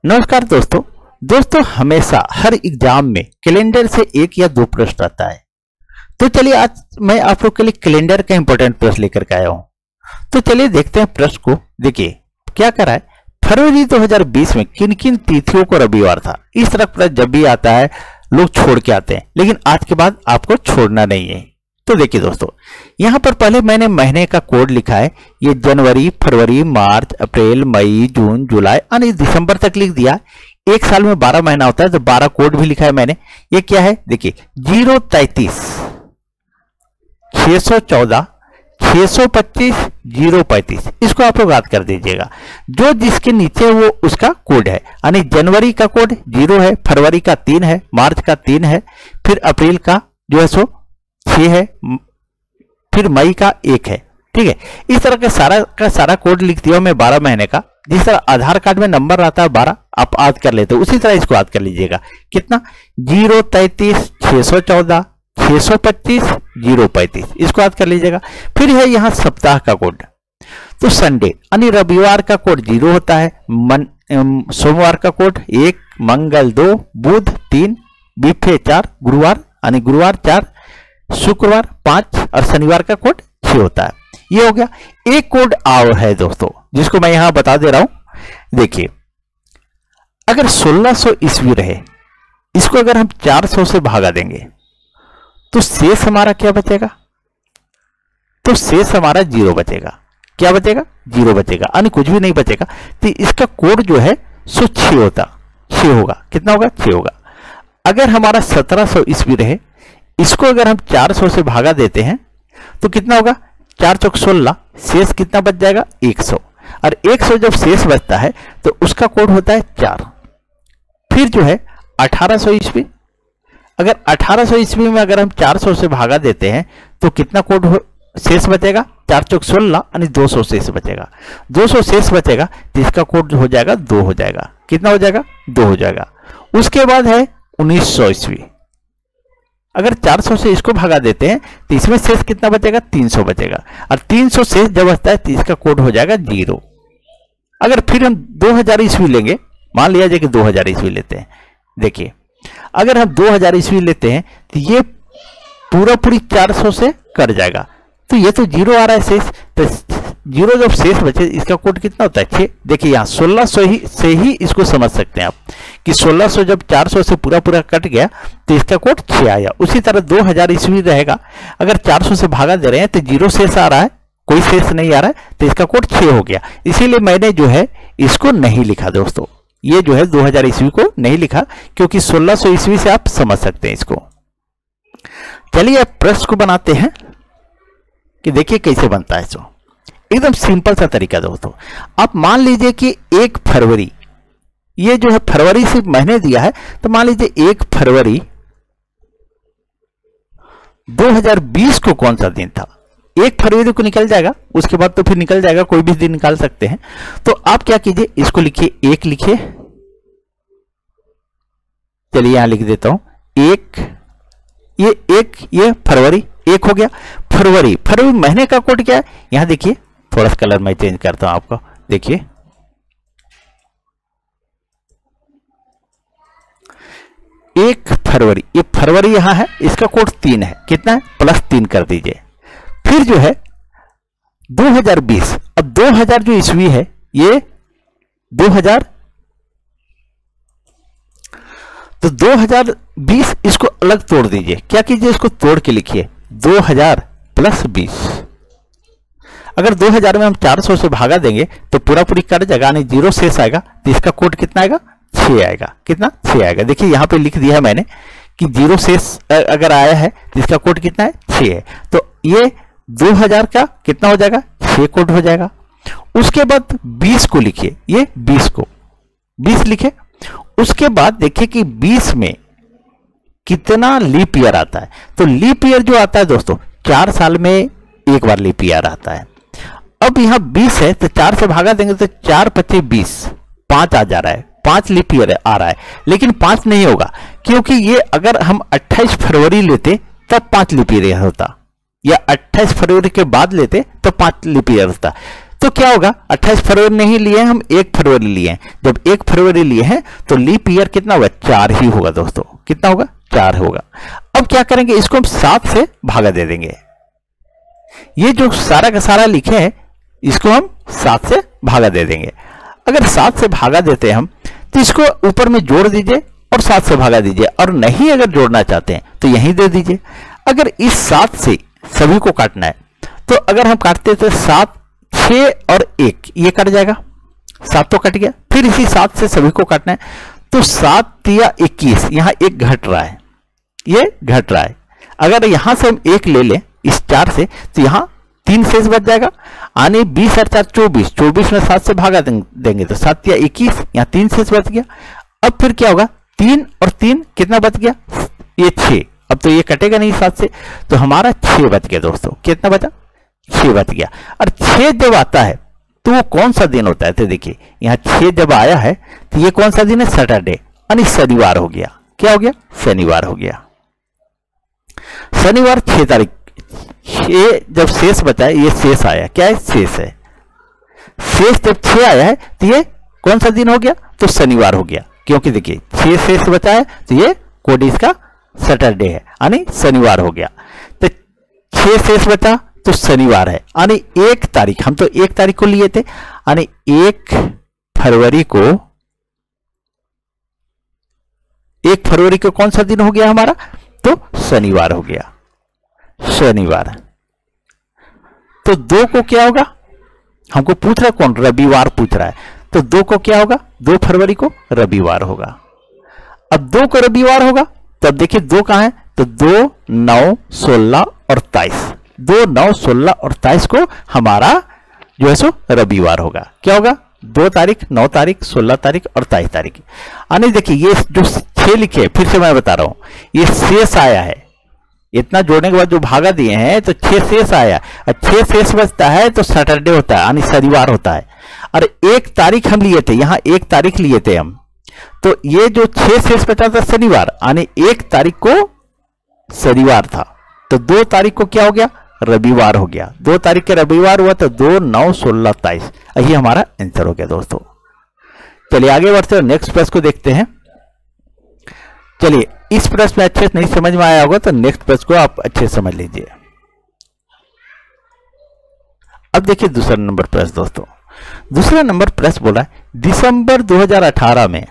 नमस्कार दोस्तों हमेशा हर एग्जाम में कैलेंडर से एक या दो प्रश्न आता है। तो चलिए आज मैं आप लोग के लिए कैलेंडर का इंपॉर्टेंट प्रश्न लेकर के आया हूं। तो चलिए देखते हैं प्रश्न को। देखिए क्या करा है, फरवरी 2020 में किन किन तिथियों को रविवार था। इस तरह प्रश्न जब भी आता है लोग छोड़ के आते हैं, लेकिन आज के बाद आपको छोड़ना नहीं है। तो देखिए दोस्तों, यहां पर पहले मैंने महीने का कोड लिखा है। ये जनवरी, फरवरी, मार्च, अप्रैल, मई, जून, जुलाई यानी दिसंबर तक लिख दिया। एक साल में 12 महीना होता है तो 12 कोड भी लिखा है मैंने। ये क्या है देखिए, 033, 614, 625, 035, इसको आप लोग याद कर दीजिएगा। जो जिसके नीचे वो उसका कोड है। यानी जनवरी का कोड 0 है, फरवरी का 3 है, मार्च का 3 है, फिर अप्रैल का जो है सो 6 है, फिर मई का 1 है। ठीक है, इस तरह का सारा कोड लिख दिया मैं 12 महीने का। जिस तरह आधार कार्ड में नंबर आता है 12, आप याद कर लेते हो, उसी तरह इसको याद कर लीजिएगा। कितना, 033, 614, 625, 035, इसको याद कर लीजिएगा। फिर है यहाँ सप्ताह का कोड। तो संडे यानी रविवार का कोड 0 होता है, सोमवार का कोड 1, मंगल 2, बुध 3, बीफे 4, गुरुवार यानी गुरुवार 4, शुक्रवार 5 और शनिवार का कोड 6 होता है। ये हो गया। एक कोड और है दोस्तों जिसको मैं यहां बता दे रहा हूं। देखिए, अगर 1600 ईस्वी रहे, इसको अगर हम 400 से भागा देंगे तो शेष हमारा क्या बचेगा? तो शेष हमारा 0 बचेगा। क्या बचेगा? 0 बचेगा, यानी कुछ भी नहीं बचेगा। तो इसका कोड जो है सो 6 होगा। कितना होगा? 6 होगा। अगर हमारा 1700 ईस्वी रहे, इसको अगर हम 400 से भागा देते हैं तो कितना होगा? 4 चौक 16, शेष कितना बच जाएगा? 100। और 100 जब शेष बचता है तो उसका कोड होता है 4। फिर जो है 1800 ईस्वी, अगर 1800 ईस्वी में अगर हम 400 से भागा देते हैं तो कितना कोड शेष बचेगा? 4 चौक 16 यानी 200 शेष बचेगा। 200 शेष बचेगा तो इसका कोड हो जाएगा 2 हो जाएगा। कितना हो जाएगा? 2 हो जाएगा। उसके बाद है 1900 ईस्वी, अगर 400 से इसको भगा देते हैं तो इसमें शेष कितना बचेगा? 300 बचेगा। और 300 शेष जब बचता है तो इसका कोड हो जाएगा 0। अगर फिर हम 2000 ईस्वी लेंगे, मान लिया जाए कि 2000 ईस्वी लेते हैं। देखिए, अगर हम 2000 ईस्वी लेते हैं तो ये पूरी 400 से कट जाएगा, तो ये तो 0 आ रहा है शेष। तो 0 जब शेष बचे, इसका कोड कितना होता है? 6। देखिए यहाँ 1600 से ही इसको समझ सकते हैं आप कि 1600 जब 400 से पूरा कट गया तो इसका कोड 6 आया। उसी तरह 2000 ईस्वी रहेगा, अगर 400 से भागा दे रहे हैं तो 0 शेष आ रहा है, कोई शेष नहीं आ रहा है, तो इसका कोड 6 हो गया। इसीलिए मैंने जो है इसको नहीं लिखा दोस्तों। ये जो है 2000 ईस्वी को नहीं लिखा क्योंकि 1600 ईस्वी से आप समझ सकते हैं इसको। चलिए अब प्रश्न को बनाते हैं कि देखिए कैसे बनता है। इसको एकदम सिंपल सा तरीका दोस्तों। आप मान लीजिए कि 1 फरवरी, ये जो है फरवरी से महीने दिया है, तो मान लीजिए 1 फरवरी 2020 को कौन सा दिन था? 1 फरवरी को निकल जाएगा, उसके बाद तो फिर निकल जाएगा, कोई भी दिन निकाल सकते हैं। तो आप क्या कीजिए, इसको लिखिए, 1 लिखिए। चलिए यहां लिख देता हूं 1, ये फरवरी 1 हो गया। फरवरी महीने का कोड क्या है? यहां देखिए, थोड़ा सा कलर मैं चेंज करता हूं आपको। देखिए 1 फरवरी, ये फरवरी यहां है, इसका कोड 3 है। कितना है? +3 कर दीजिए। फिर जो है 2020, अब 2000 जो ईस्वी है ये 2000, तो 2020 इसको अलग तोड़ दीजिए। क्या कीजिए, इसको तोड़ के लिखिए 2000 + 20। अगर 2000 में हम 400 से भागा देंगे तो पूरी कट जाएगा, यानी 0 शेष आएगा। तो इसका कोड कितना आएगा? 6 आएगा। कितना? 6 आएगा। देखिए यहां पे लिख दिया है मैंने कि 0 शेष अगर आया है तो इसका कोड कितना है? 6 है। तो ये 2000 का कितना हो जाएगा? 6 कोड हो जाएगा। उसके बाद 20 को लिखिए, ये 20 लिखे। उसके बाद देखिए कि 20 में कितना लीप ईयर आता है। तो लीप ईयर जो आता है दोस्तों, 4 साल में एक बार लीप ईयर आता है। अब यहां 20 है तो 4 से भागा देंगे तो 4 × 25 = 20, 5 आ जा रहा है, 5 लीप ईयर आ रहा है। लेकिन 5 नहीं होगा, क्योंकि ये अगर हम 28 फरवरी लेते तब 5 लीप ईयर होता, या 28 फरवरी के बाद लेते तो 5 लीप ईयर होता। तो क्या होगा, 28 फरवरी नहीं लिए हम, 1 फरवरी लिए हैं। जब 1 फरवरी लिए हैं तो लीप ईयर कितना होगा, 4 ही होगा दोस्तों। कितना होगा, 4 होगा। अब क्या करेंगे, इसको हम 7 से भागा दे देंगे। ये जो सारा का सारा लिखे हैं इसको हम 7 से भागा दे देंगे। अगर 7 से भागा देते हैं हम तो इसको ऊपर में जोड़ दीजिए और 7 से भागा दीजिए, और नहीं अगर जोड़ना चाहते हैं तो यहीं दे दीजिए। अगर इस 7 से सभी को काटना है तो अगर हम काटते तो 7, 6 और 1 ये कट जाएगा, 7 तो कट गया। फिर इसी 7 से सभी को काटना है तो 7 तिया 21, यहां 1 घट रहा है, ये घट रहा है। अगर यहां से हम 1 ले लें इस 4 से तो यहां 3 शेष बच जाएगा। आने 20 और 4 24, 24 में 7 से भागा देंगे तो 7 तिया 21, यहां 3 शेष बच गया। अब फिर क्या होगा, 3 और 3 कितना बच गया, ये 6। अब तो ये कटेगा नहीं 7 से, तो हमारा 6 बच गया दोस्तों। कितना बचा, 6 बच गया। और 6 जब आता है तो वो कौन सा दिन होता है, तो देखिए यहाँ 6 जब आया है तो ये कौन सा दिन है, सैटरडे, यानी शनिवार हो गया। क्या हो गया, शनिवार हो गया। शनिवार 6 तारीख, 6 जब शेष बचा है, ये शेष आया, क्या है, शेष है। शेष जब 6 आया है तो ये कौन सा दिन हो गया, तो शनिवार हो गया। क्योंकि देखिए 6 शेष बचा है तो ये कोड इसका सैटरडे है, यानी शनिवार हो गया। तो 6 शेष बचा तो शनिवार है, यानी 1 तारीख, हम तो 1 तारीख को लिए थे, यानी 1 फरवरी को, 1 फरवरी को कौन सा दिन हो गया हमारा, तो शनिवार हो गया, शनिवार। तो 2 को क्या होगा, हमको पूछ रहा है कौन, रविवार पूछ रहा है, तो 2 को क्या होगा, 2 फरवरी को रविवार होगा। अब 2 को रविवार होगा तो अब देखिए 2 कहां है, तो 2, 9, 16 और 23, 2, 9, 16 और 23 को हमारा जो है सो रविवार होगा। क्या होगा, 2 तारीख, 9 तारीख, 16 तारीख और 23 तारीख। यानी देखिए ये जो 6 लिखे, फिर से मैं बता रहा हूं, ये शेष आया है, इतना जोड़ने के बाद जो भागा दिए हैं तो 6 शेष आया, और 6 शेष बचता है तो सैटरडे होता है, यानी शनिवार होता है। और 1 तारीख हम लिए थे, यहां 1 तारीख लिए थे हम, तो ये जो 6 शेष बचा था शनिवार, यानी 1 तारीख को शनिवार था, तो 2 तारीख को क्या हो गया, रविवार हो गया। 2 तारीख के रविवार हुआ तो 2, 9, 16, 23, यही हमारा आंसर हो गया दोस्तों। चलिए आगे बढ़ते हैं, नेक्स्ट प्रश्न को देखते हैं। चलिए इस प्रश्न में अच्छे से नहीं समझ में आया होगा तो नेक्स्ट प्रश्न को आप अच्छे से समझ लीजिए। अब देखिए दूसरा नंबर प्रश्न दोस्तों। दूसरा नंबर प्रश्न बोला है, दिसंबर 2018 में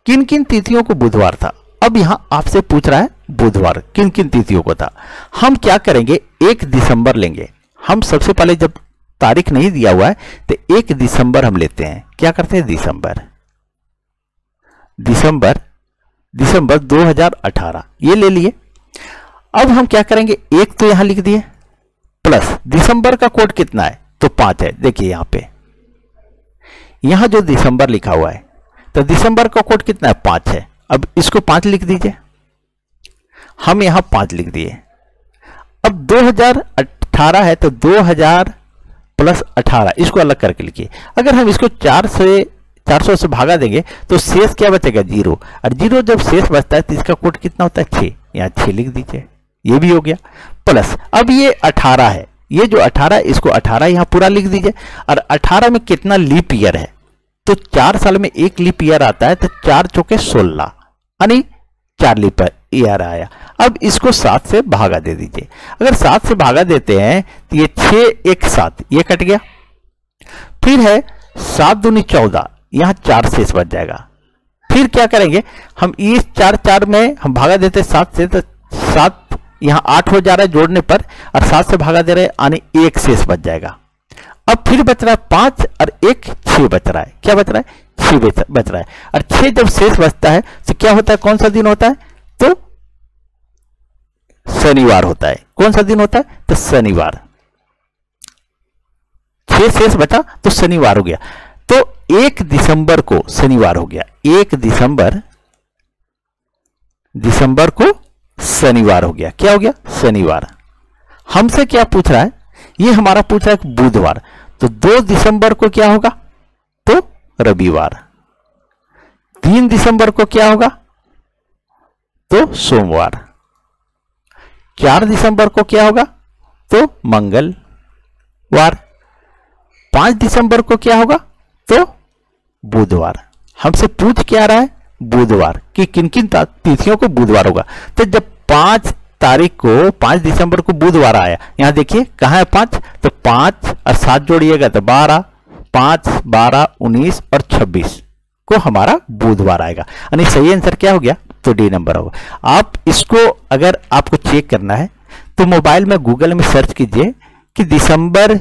किन किन तिथियों को बुधवार था। अब यहां आपसे पूछ रहा है बुधवार किन किन तिथियों को था। हम क्या करेंगे, 1 दिसंबर लेंगे। हम सबसे पहले जब तारीख नहीं दिया हुआ है तो 1 दिसंबर हम लेते हैं। क्या करते हैं, दिसंबर, दिसंबर, दिसंबर 2018 ये ले लिए। अब हम क्या करेंगे, 1 तो यहां लिख दिए, प्लस दिसंबर का कोड कितना है, तो 5 है। देखिए यहां पे, यहां जो दिसंबर लिखा हुआ है तो दिसंबर का कोड कितना है, 5 है। अब इसको 5 लिख दीजिए, हम यहां 5 लिख दिए। अब 2018 है तो 2000 प्लस 18, इसको अलग करके लिखिए। अगर हम इसको 400 से भागा देंगे तो शेष क्या बचेगा, 0, और 0 जब शेष बचता है तो इसका कोड कितना होता है, 6, यहां 6 लिख दीजिए, ये भी हो गया। प्लस अब ये 18 है, ये जो 18 है इसको 18 यहां पूरा लिख दीजिए। और 18 में कितना लीप ईयर है, तो 4 साल में 1 लीप ईयर आता है, तो 4 चौके 16, यानी 4 लीप ईयर आया। अब इसको 7 से भागा दे दीजिए। अगर 7 से भागा देते हैं तो ये 6, 1, 7 ये कट गया। फिर है 7 दूनी 14, यहां 4 शेष बच जाएगा। फिर क्या करेंगे, हम इस 4 में हम भागा देते 7 से, तो 7 यहां 8 हो जा रहा है जोड़ने पर, और 7 से भागा दे रहे यानी 1 शेष बच जाएगा। अब फिर बच रहा है 5 और 1, 6 बच रहा है। क्या बच रहा है, 6 बच रहा है। और 6 जब शेष बचता है तो क्या होता है, कौन सा दिन होता है, तो शनिवार होता है। कौन सा दिन होता है, तो शनिवार। 6 शेष बचा तो शनिवार हो गया, तो 1 दिसंबर को शनिवार हो गया। 1 दिसंबर को शनिवार हो गया। क्या हो गया, शनिवार। हमसे क्या पूछ रहा है, ये हमारा पूछ रहा है बुधवार, तो 2 दिसंबर को क्या होगा, तो रविवार। 3 दिसंबर को क्या होगा, तो सोमवार। 4 दिसंबर को क्या होगा, तो मंगलवार। 5 दिसंबर को क्या होगा, तो बुधवार। हमसे पूछ क्या रहा है, बुधवार, कि किन किन तिथियों को बुधवार होगा। तो जब 5 तारीख को 5 दिसंबर को बुधवार आया, यहां देखिए कहां है 5, तो 5 और 7 जोड़िएगा तो 12, 5, 12, 19 और 26 को हमारा बुधवार आएगा। यानी सही आंसर क्या हो गया, तो डी नंबर होगा। आप इसको अगर आपको चेक करना है तो मोबाइल में गूगल में सर्च कीजिए कि दिसंबर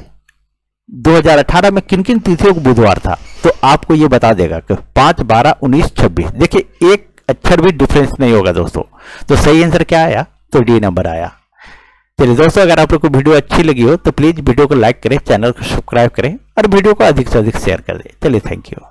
2018 में किन किन तिथियों को बुधवार था, तो आपको ये बता देगा कि 5, 12, 19, 26। देखिए एक अक्षर भी डिफरेंस नहीं होगा दोस्तों। तो सही आंसर क्या आया, तो डी नंबर आया। चलिए दोस्तों, अगर आप लोग को वीडियो अच्छी लगी हो तो प्लीज वीडियो को लाइक करें, चैनल को सब्सक्राइब करें और वीडियो को अधिक से अधिक शेयर कर दें। चलिए, थैंक यू।